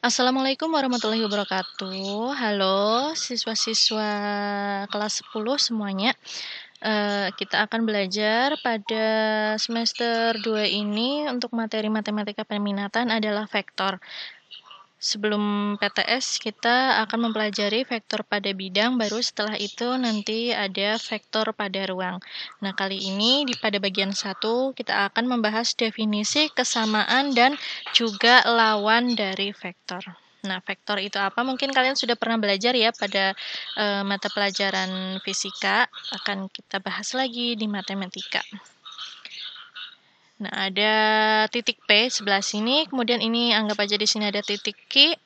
Assalamualaikum warahmatullahi wabarakatuh. Halo siswa-siswa kelas 10 semuanya. Kita akan belajar pada semester 2 ini untuk materi matematika peminatan adalah vektor. Sebelum PTS kita akan mempelajari vektor pada bidang, baru setelah itu nanti ada vektor pada ruang. Nah, kali ini pada bagian 1 kita akan membahas definisi, kesamaan, dan juga lawan dari vektor. Nah, vektor itu apa? Mungkin kalian sudah pernah belajar ya pada mata pelajaran fisika, akan kita bahas lagi di matematika. Nah, ada titik P sebelah sini, kemudian ini anggap aja di sini ada titik Q.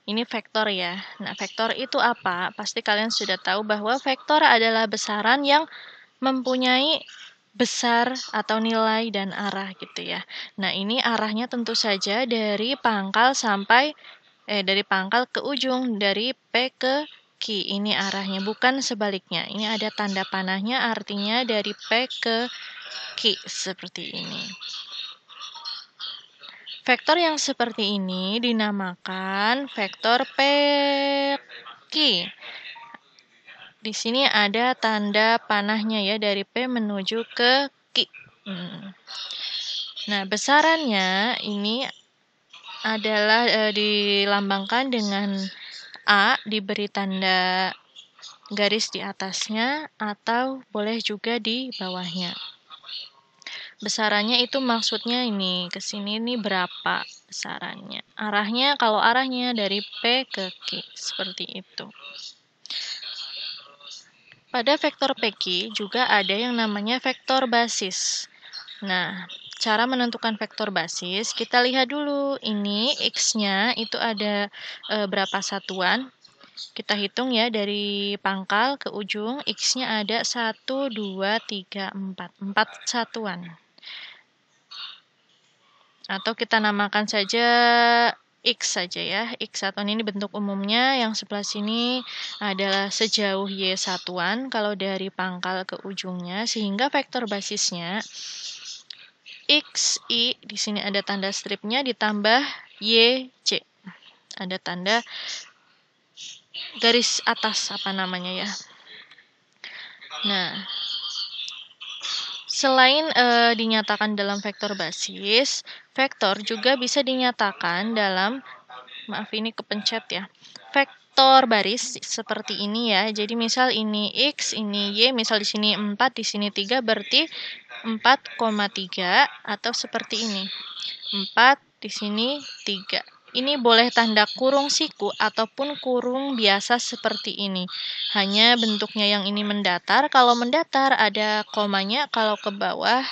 Ini vektor ya. Nah, vektor itu apa? Pasti kalian sudah tahu bahwa vektor adalah besaran yang mempunyai besar atau nilai dan arah gitu ya. Nah, ini arahnya tentu saja dari pangkal dari pangkal ke ujung, dari P ke Q. Ini arahnya, bukan sebaliknya. Ini ada tanda panahnya, artinya dari P ke Q seperti ini. Vektor yang seperti ini dinamakan vektor PQ. Di sini ada tanda panahnya ya, dari P menuju ke Q. Nah, besarannya ini adalah dilambangkan dengan A, diberi tanda garis di atasnya, atau boleh juga di bawahnya. Besarannya itu maksudnya ini, ke sini ini berapa besarannya. Arahnya, kalau arahnya dari P ke Q, seperti itu. Pada vektor PQ juga ada yang namanya vektor basis. Nah, cara menentukan vektor basis, kita lihat dulu. Ini X-nya itu ada berapa satuan. Kita hitung ya, dari pangkal ke ujung, X-nya ada 1, 2, 3, 4. 4 satuan. Atau kita namakan saja X saja ya. X satuan ini bentuk umumnya, yang sebelah sini adalah sejauh Y satuan kalau dari pangkal ke ujungnya, sehingga vektor basisnya X, Y, di sini ada tanda stripnya, ditambah Y, C. Ada tanda garis atas, apa namanya ya. Nah, selain dinyatakan dalam vektor basis, vektor juga bisa dinyatakan dalam, maaf ini kepencet ya, vektor baris seperti ini ya. Jadi misal ini X, ini Y, misal di sini 4, di sini 3, berarti 4,3, atau seperti ini. 4, di sini 3. Ini boleh tanda kurung siku ataupun kurung biasa seperti ini. Hanya bentuknya yang ini mendatar. Kalau mendatar ada komanya, kalau ke bawah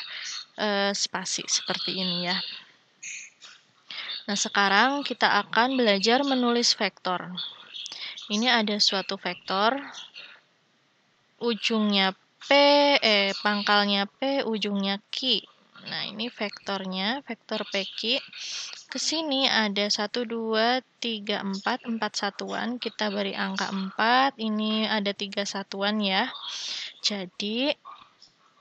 spasi seperti ini ya. Nah, sekarang kita akan belajar menulis vektor. Ini ada suatu vektor, ujungnya pangkalnya P, ujungnya Q. Nah, ini vektornya, vektor PQ. Ke sini ada 1, 2, 3, 4, 4 satuan. Kita beri angka 4, ini ada 3 satuan ya. Jadi,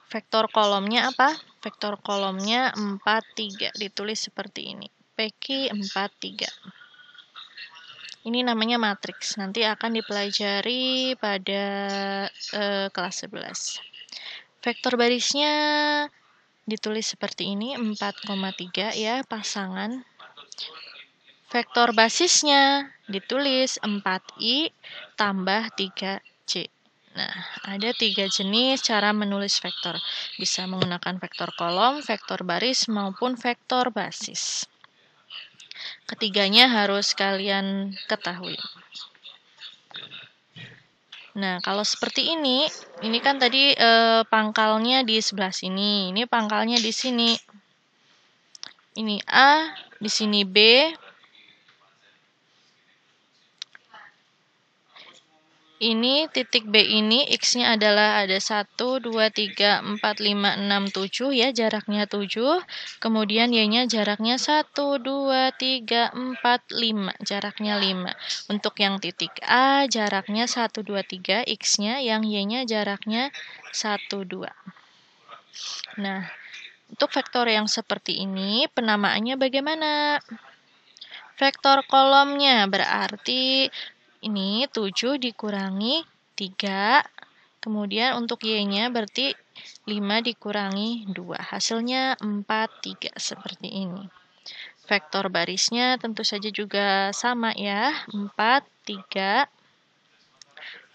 vektor kolomnya apa? Vektor kolomnya 4, 3. Ditulis seperti ini. PQ 4, 3. Ini namanya matriks. Nanti akan dipelajari pada kelas 11. Vektor barisnya ditulis seperti ini, 4,3 ya, pasangan. Vektor basisnya ditulis 4i tambah 3c. Nah, ada 3 jenis cara menulis vektor. Bisa menggunakan vektor kolom, vektor baris, maupun vektor basis. Ketiganya harus kalian ketahui. Nah, kalau seperti ini kan tadi pangkalnya di sebelah sini. Ini pangkalnya di sini. Ini A, di sini B. Ini titik B ini, X-nya adalah ada 1, 2, 3, 4, 5, 6, 7 ya, jaraknya 7. Kemudian Y-nya jaraknya 1, 2, 3, 4, 5, jaraknya 5. Untuk yang titik A, jaraknya 1, 2, 3, X-nya, yang Y-nya jaraknya 1, 2. Nah, untuk vektor yang seperti ini, penamaannya bagaimana? Vektor kolomnya berarti ini 7 dikurangi 3. Kemudian untuk Y-nya berarti 5 dikurangi 2. Hasilnya 4, 3 seperti ini. Vektor barisnya tentu saja juga sama ya, 4, 3.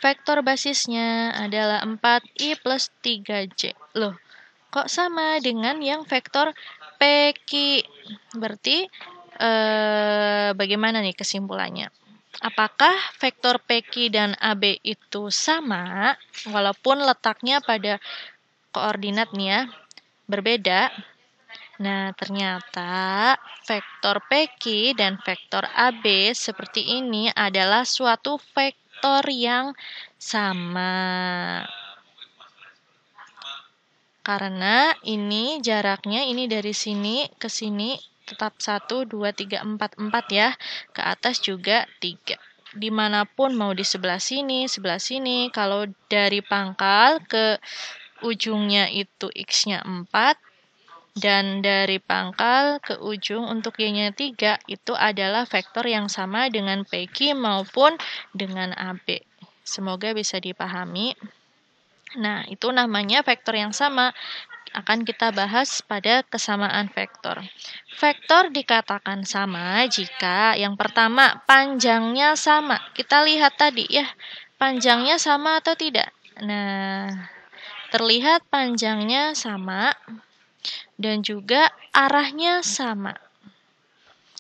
Vektor basisnya adalah 4i plus 3j. Loh, kok sama dengan yang vektor PQ? Berarti bagaimana nih kesimpulannya? Apakah vektor PQ dan AB itu sama, walaupun letaknya pada koordinat nih ya, berbeda? Nah, ternyata vektor PQ dan vektor AB seperti ini adalah suatu vektor yang sama. Karena ini jaraknya ini dari sini ke sini tetap 1, 2, 3, 4, 4 ya. Ke atas juga 3. Dimanapun mau di sebelah sini, kalau dari pangkal ke ujungnya itu X-nya 4, dan dari pangkal ke ujung untuk Y-nya 3, itu adalah vektor yang sama dengan PQ maupun dengan AB. Semoga bisa dipahami. Nah, itu namanya vektor yang sama. Akan kita bahas pada kesamaan vektor. Vektor dikatakan sama jika yang pertama panjangnya sama. Kita lihat tadi ya, panjangnya sama atau tidak. Nah, terlihat panjangnya sama dan juga arahnya sama.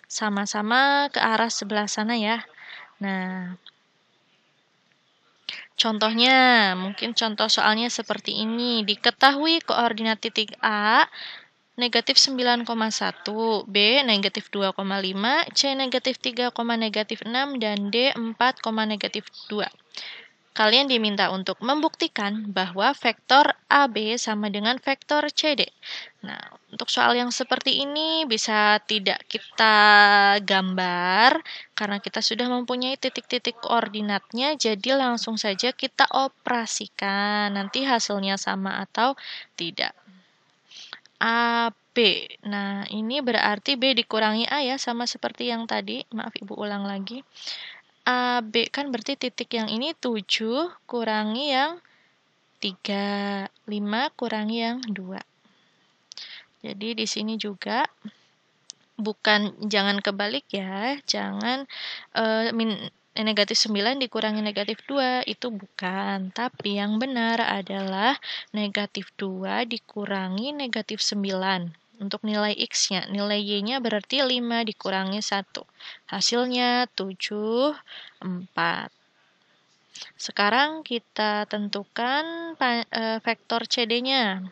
Sama-sama ke arah sebelah sana ya. Nah, contohnya, mungkin contoh soalnya seperti ini. Diketahui koordinat titik A negatif 9,1, B negatif 2,5, C negatif 3, negatif 6, dan D 4, negatif 2. Kalian diminta untuk membuktikan bahwa vektor AB sama dengan vektor CD. Nah, untuk soal yang seperti ini bisa tidak kita gambar karena kita sudah mempunyai titik-titik koordinatnya, jadi langsung saja kita operasikan. Nanti hasilnya sama atau tidak. AB. Nah, ini berarti B dikurangi A ya, sama seperti yang tadi. Maaf, Ibu ulang lagi. AB kan berarti titik yang ini 7 kurangi yang 3, 5 kurangi yang 2. Jadi di sini juga jangan kebalik ya, jangan negatif 9 dikurangi negatif 2, itu bukan. Tapi yang benar adalah negatif 2 dikurangi negatif 9. Untuk nilai X-nya, nilai Y-nya berarti 5 dikurangi 1. Hasilnya 7, 4. Sekarang kita tentukan vektor CD-nya.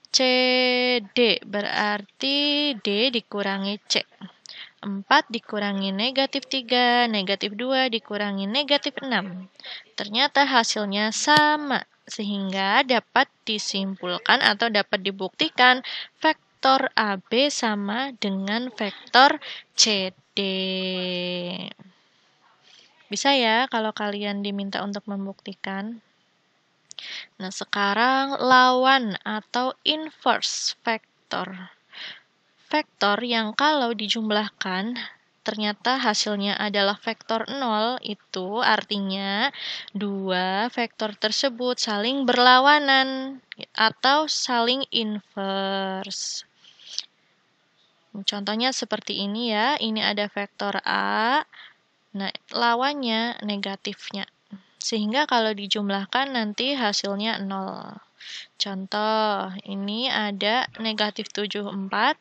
CD berarti D dikurangi C. 4 dikurangi negatif 3, negatif 2 dikurangi negatif 6. Ternyata hasilnya sama, sehingga dapat disimpulkan atau dapat dibuktikan vektor AB sama dengan vektor CD. Bisa ya kalau kalian diminta untuk membuktikan. Nah, sekarang lawan atau inverse vektor. Vektor yang kalau dijumlahkan ternyata hasilnya adalah vektor 0, itu artinya dua vektor tersebut saling berlawanan atau saling inverse. Contohnya seperti ini ya, ini ada vektor A, nah lawannya negatifnya. Sehingga kalau dijumlahkan nanti hasilnya 0. Contoh, ini ada negatif 7, 4.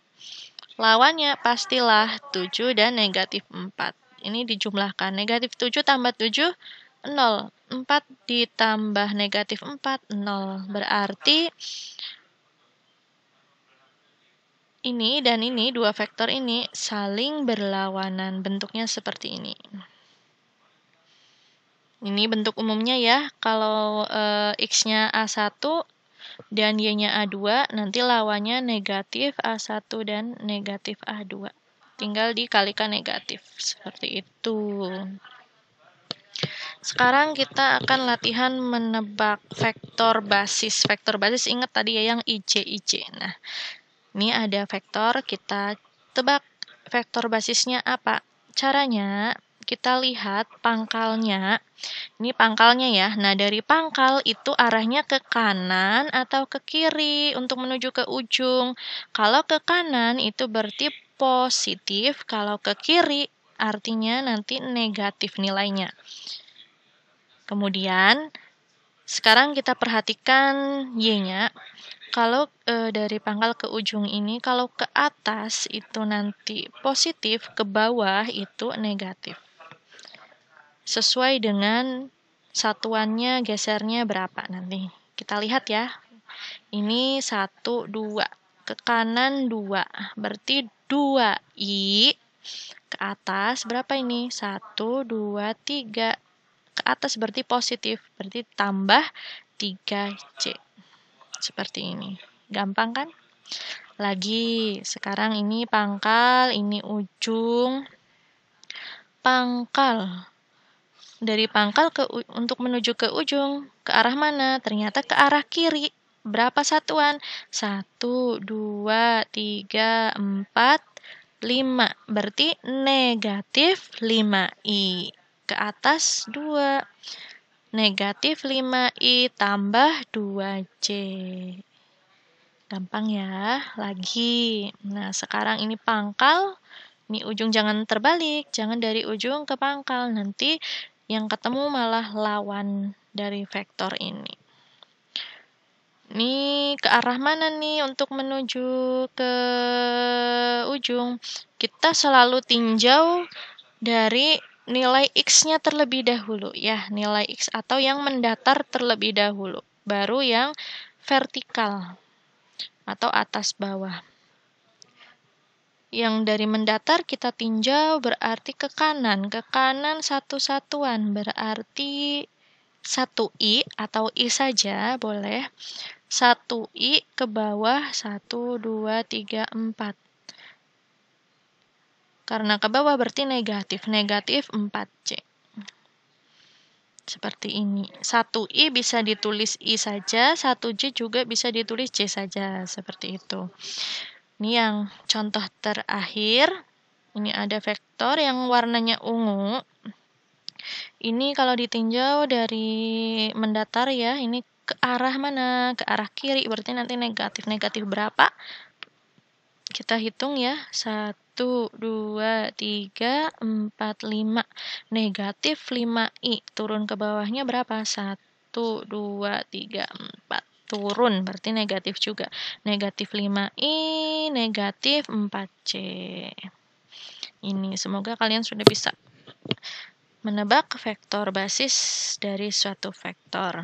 Lawannya pastilah 7 dan negatif 4. Ini dijumlahkan. Negatif 7 tambah 7, 0. 4 ditambah negatif 4, 0. Berarti ini dan ini, dua vektor ini saling berlawanan. Bentuknya seperti ini. Ini bentuk umumnya ya. Kalau X-nya A1 dan Y-nya A2, nanti lawannya negatif A1 dan negatif A2. Tinggal dikalikan negatif, seperti itu. Sekarang kita akan latihan menebak vektor basis. Vektor basis ingat tadi ya yang IJ. Nah, ini ada vektor, kita tebak vektor basisnya apa? Caranya, kita lihat pangkalnya. Ini pangkalnya ya. Nah, dari pangkal itu arahnya ke kanan atau ke kiri untuk menuju ke ujung. Kalau ke kanan itu berarti positif, kalau ke kiri artinya nanti negatif nilainya. Kemudian, sekarang kita perhatikan Y-nya. Kalau dari pangkal ke ujung ini, kalau ke atas itu nanti positif, ke bawah itu negatif. Sesuai dengan satuannya gesernya berapa nanti. Kita lihat ya. Ini 1, 2. Ke kanan 2. Berarti 2I. Ke atas berapa ini? 1, 2, 3. Ke atas berarti positif. Berarti tambah 3C. Seperti ini. Gampang kan? Lagi, sekarang ini pangkal, ini ujung. Pangkal. Dari pangkal untuk menuju ke ujung, ke arah mana? Ternyata ke arah kiri. Berapa satuan? 1, 2, 3, 4, 5. Berarti negatif 5I. Ke atas 2. Negatif 5I tambah 2C. Gampang ya. Lagi. Nah, sekarang ini pangkal. Ini ujung jangan terbalik. Jangan dari ujung ke pangkal. Nanti yang ketemu malah lawan dari vektor ini. Ini ke arah mana nih untuk menuju ke ujung? Kita selalu tinjau dari nilai X-nya terlebih dahulu. Ya, nilai X atau yang mendatar terlebih dahulu. Baru yang vertikal atau atas bawah. Yang dari mendatar kita tinjau berarti ke kanan. Ke kanan satu satuan berarti 1I atau I saja boleh. 1I ke bawah 1, 2, 3, 4. Karena ke bawah berarti negatif. Negatif 4C. Seperti ini. 1I bisa ditulis I saja, 1J juga bisa ditulis J saja. Seperti itu. Ini yang contoh terakhir. Ini ada vektor yang warnanya ungu. Ini kalau ditinjau dari mendatar ya, ini ke arah mana? Ke arah kiri, berarti nanti negatif. Negatif berapa? Kita hitung ya. 1, 2, 3, 4, 5. Negatif 5I. Turun ke bawahnya berapa? 1, 2, 3, 4. Turun, berarti negatif juga. Negatif 5I, negatif 4C. Ini, semoga kalian sudah bisa menebak vektor basis dari suatu vektor.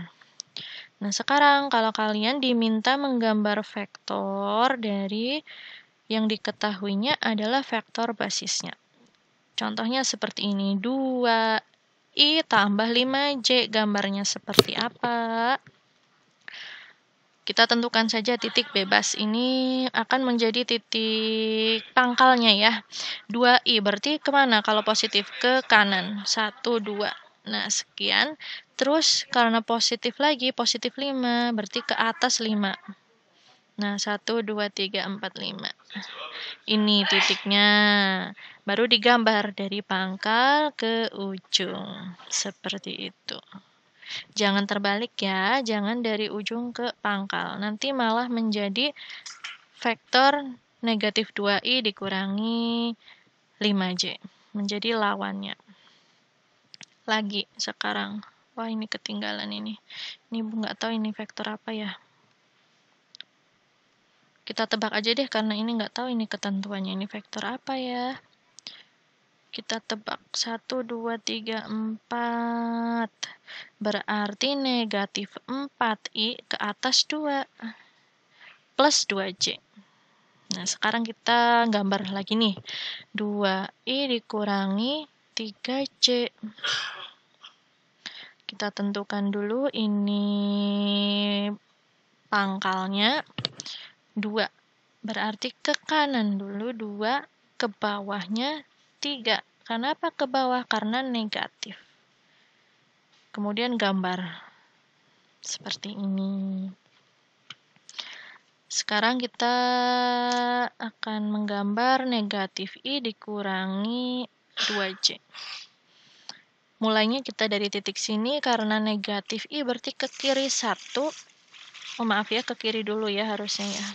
Nah, sekarang kalau kalian diminta menggambar vektor dari yang diketahuinya adalah vektor basisnya. Contohnya seperti ini, 2I tambah 5J, gambarnya seperti apa? Kita tentukan saja titik bebas. Ini akan menjadi titik pangkalnya ya. 2I berarti kemana kalau positif? Ke kanan. 1, 2. Nah, sekian. Terus karena positif lagi, positif 5. Berarti ke atas 5. Nah, 1, 2, 3, 4, 5. Ini titiknya. Baru digambar dari pangkal ke ujung. Seperti itu. Jangan terbalik ya, jangan dari ujung ke pangkal. Nanti malah menjadi vektor negatif 2I dikurangi 5J. Menjadi lawannya. Lagi sekarang. Wah, ini ketinggalan ini. Ini nggak tahu ini vektor apa ya. Kita tebak aja deh karena ini nggak tahu ini ketentuannya. Ini vektor apa ya. Kita tebak 1, 2, 3, 4. Berarti negatif 4I ke atas 2. Plus 2J. Nah, sekarang kita gambar lagi nih. 2I dikurangi 3J. Kita tentukan dulu ini pangkalnya. 2. Berarti ke kanan dulu 2, ke bawahnya 3. Kenapa ke bawah? Karena negatif. Kemudian gambar. Seperti ini. Sekarang kita akan menggambar negatif I dikurangi 2J. Mulainya kita dari titik sini karena negatif I berarti ke kiri 1. Oh maaf ya, ke kiri dulu ya harusnya ya.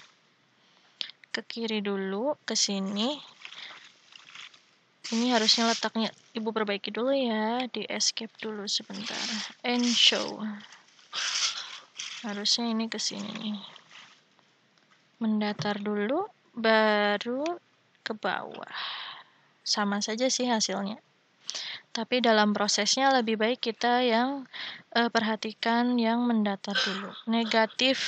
Ke kiri dulu, ke sini. Ini harusnya letaknya Ibu perbaiki dulu ya, di escape dulu sebentar. And show. Harusnya ini ke sini nih. Mendatar dulu, baru ke bawah. Sama saja sih hasilnya. Tapi dalam prosesnya lebih baik kita yang perhatikan yang mendatar dulu. Negatif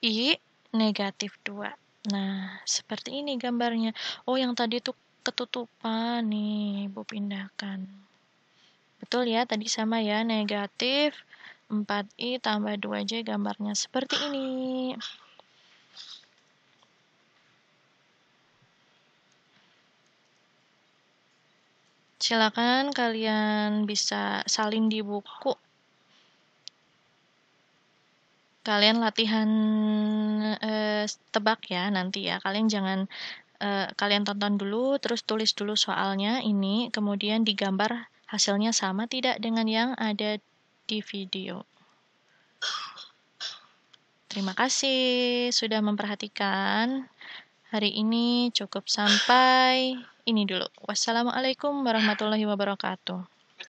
I, negatif 2. Nah, seperti ini gambarnya. Oh, yang tadi tuh ketutupan nih, Ibu pindahkan. Betul ya, tadi sama ya, negatif 4I tambah 2J gambarnya seperti ini. Silakan kalian bisa salin di buku. Kalian latihan tebak ya nanti ya. Kalian jangan kalian tonton dulu, terus tulis dulu soalnya ini, kemudian digambar hasilnya sama tidak dengan yang ada di video. Terima kasih sudah memperhatikan. Hari ini cukup sampai ini dulu. Wassalamualaikum warahmatullahi wabarakatuh.